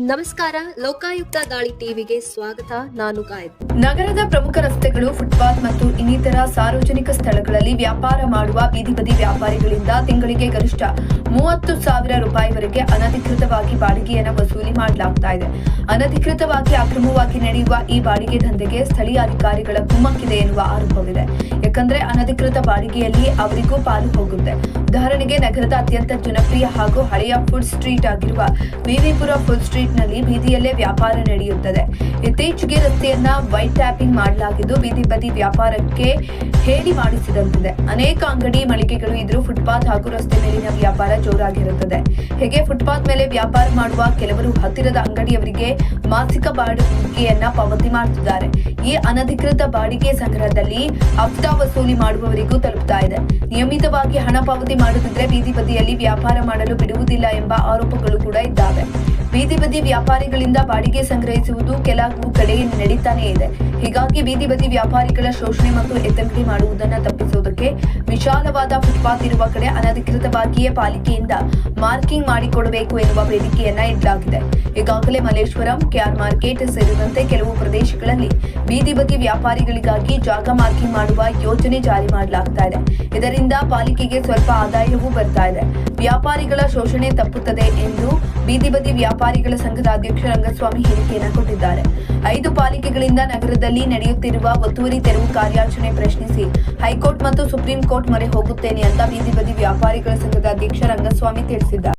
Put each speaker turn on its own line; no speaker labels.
ನಮಸ್ಕಾರ, ಲೋಕಾಯುಕ್ತ ದಾಳಿ ಟಿವಿಗೆ ಸ್ವಾಗತ. ನಾನು ಗಾಯತ್ರಿ.
ನಗರದ ಪ್ರಮುಖ ರಸ್ತೆಗಳು, ಫುಟ್ಪಾತ್ ಮತ್ತು ಇನ್ನಿತರ ಸಾರ್ವಜನಿಕ ಸ್ಥಳಗಳಲ್ಲಿ ವ್ಯಾಪಾರ ಮಾಡುವ ಬೀದಿ ಬದಿ ವ್ಯಾಪಾರಿಗಳಿಂದ ತಿಂಗಳಿಗೆ ಗರಿಷ್ಠ 30,000 ರೂಪಾಯಿವರೆಗೆ ಅನಧಿಕೃತವಾಗಿ ಬಾಡಿಗೆಯನ್ನು ವಸೂಲಿ ಮಾಡಲಾಗ್ತಾ ಇದೆ. ಅನಧಿಕೃತವಾಗಿ ಅಕ್ರಮವಾಗಿ ನಡೆಯುವ ಈ ಬಾಡಿಗೆ ದಂಧೆಗೆ ಸ್ಥಳೀಯ ಅಧಿಕಾರಿಗಳ ಕುಮ್ಮಕ್ಕಿದೆ ಎನ್ನುವ ಆರೋಪವಿದೆ. ಯಾಕಂದ್ರೆ ಅನಧಿಕೃತ ಬಾಡಿಗೆಯಲ್ಲಿ ಅವರಿಗೂ ಪಾಲು ಹೋಗುತ್ತೆ. ಉದಾಹರಣೆಗೆ, ನಗರದ ಅತ್ಯಂತ ಜನಪ್ರಿಯ ಹಾಗೂ ಹಳೆಯ ಫುಡ್ ಸ್ಟ್ರೀಟ್ ಆಗಿರುವ ವಿವಿಪುರ ಫುಡ್ ಸ್ಟ್ರೀಟ್ ನಲ್ಲಿ ಬೀದಿಯಲ್ಲೇ ವ್ಯಾಪಾರ ನಡೆಯುತ್ತದೆ. ಇತ್ತೀಚೆಗೆ ರಸ್ತೆಯನ್ನ ವೈಟ್ ಟ್ಯಾಪಿಂಗ್ ಮಾಡಲಾಗಿದ್ದು ಬೀದಿ ಬದಿ ವ್ಯಾಪಾರಕ್ಕೆ ಹೇಳಿ ಮಾಡಿಸಿದಂತಿದೆ. ಅನೇಕ ಅಂಗಡಿ ಮಳಿಗೆಗಳು ಇದ್ರೂ ಫುಟ್ಪಾತ್ ಹಾಗೂ ರಸ್ತೆ ಮೇಲಿನ ವ್ಯಾಪಾರ ಜೋರಾಗಿರುತ್ತದೆ. ಹೀಗೆ ಫುಟ್ಪಾತ್ ಮೇಲೆ ವ್ಯಾಪಾರ ಮಾಡುವ ಕೆಲವರು ಹತ್ತಿರದ ಅಂಗಡಿಯವರಿಗೆ ಮಾಸಿಕ ಬಾಡಿಗೆಯನ್ನ ಪಾವತಿ ಮಾಡುತ್ತಿದ್ದಾರೆ. ಈ ಅನಧಿಕೃತ ಬಾಡಿಗೆ ಸಂಗ್ರಹದಲ್ಲಿ ಹಫ್ತಾ ವಸೂಲಿ ಮಾಡುವವರಿಗೂ ತಲುಪ್ತಾ ಇದೆ. ನಿಯಮಿತವಾಗಿ ಹಣ ಪಾವತಿ ಮಾಡದಿದ್ರೆ ಬೀದಿ ಬದಿಯಲ್ಲಿ ವ್ಯಾಪಾರ ಮಾಡಲು ಬಿಡುವುದಿಲ್ಲ ಎಂಬ ಆರೋಪಗಳು ಕೂಡ ಇದ್ದಾವೆ. ಬೀದಿ ಬದಿ ವ್ಯಾಪಾರಿಗಳಿಂದ ಬಾಡಿಗೆ ಸಂಗ್ರಹಿಸುವುದು ಕೆಲವು ಕಡೆ ನಡೀತಾನೆ ಇದೆ. ಹೀಗಾಗಿ ಬೀದಿ ಬದಿ ವ್ಯಾಪಾರಿಗಳ ಶೋಷಣೆ ಮತ್ತು ಎತ್ತಂಗಡಿ ಮಾಡುವುದನ್ನು ತಪ್ಪಿಸುವುದಕ್ಕೆ ವಿಶಾಲವಾದ ಫುಟ್ಪಾತ್ ಇರುವ ಕಡೆ ಅನಧಿಕೃತವಾಗಿಯೇ ಪಾಲಿಕೆಯಿಂದ ಮಾರ್ಕಿಂಗ್ ಮಾಡಿಕೊಡಬೇಕು ಎನ್ನುವ ಬೇಡಿಕೆಯನ್ನ ಇಡಲಾಗಿದೆ. ಈಗಾಗಲೇ ಮಲ್ಲೇಶ್ವರಂ, ಕೆಆರ್ ಮಾರ್ಕೆಟ್ ಸೇರಿದಂತೆ ಕೆಲವು ಪ್ರದೇಶಗಳಲ್ಲಿ ಬೀದಿ ಬದಿ ವ್ಯಾಪಾರಿಗಳಿಗಾಗಿ ಜಾಗ ಮಾರ್ಕಿಂಗ್ ಮಾಡುವ ಯೋಜನೆ ಜಾರಿ ಮಾಡಲಾಗ್ತಾ ಇದೆ. ಇದರಿಂದ ಪಾಲಿಕೆಗೆ ಸ್ವಲ್ಪ ಆದಾಯವೂ ಬರ್ತಾ ಇದೆ. ವ್ಯಾಪಾರಿಗಳ ಶೋಷಣೆ ತಪ್ಪುತ್ತದೆ ಎಂದು ಬೀದಿ ಬದಿ ವ್ಯಾಪಾರಿಗಳ ಸಂಘದ ಅಧ್ಯಕ್ಷ ರಂಗಸ್ವಾಮಿ ಹೇಳಿಕೆಯನ್ನು ಕೊಟ್ಟಿದ್ದಾರೆ. 5 ಪಾಲಿಕೆಗಳಿಂದ ನಗರದಲ್ಲಿ ನಡೆಯುತ್ತಿರುವ ಒತ್ತುವರಿ ತೆರವು ಕಾರ್ಯಾಚರಣೆ ಪ್ರಶ್ನಿಸಿ ಹೈಕೋರ್ಟ್ ಮತ್ತು ಸುಪ್ರೀಂ ಕೋರ್ಟ್ ಮೊರೆ ಹೋಗುತ್ತೇನೆ ಅಂತ ಬೀದಿ ಬದಿ ವ್ಯಾಪಾರಿಗಳ ಸಂಘದ ಅಧ್ಯಕ್ಷ ರಂಗಸ್ವಾಮಿ ತಿಳಿಸಿದ್ದಾರೆ.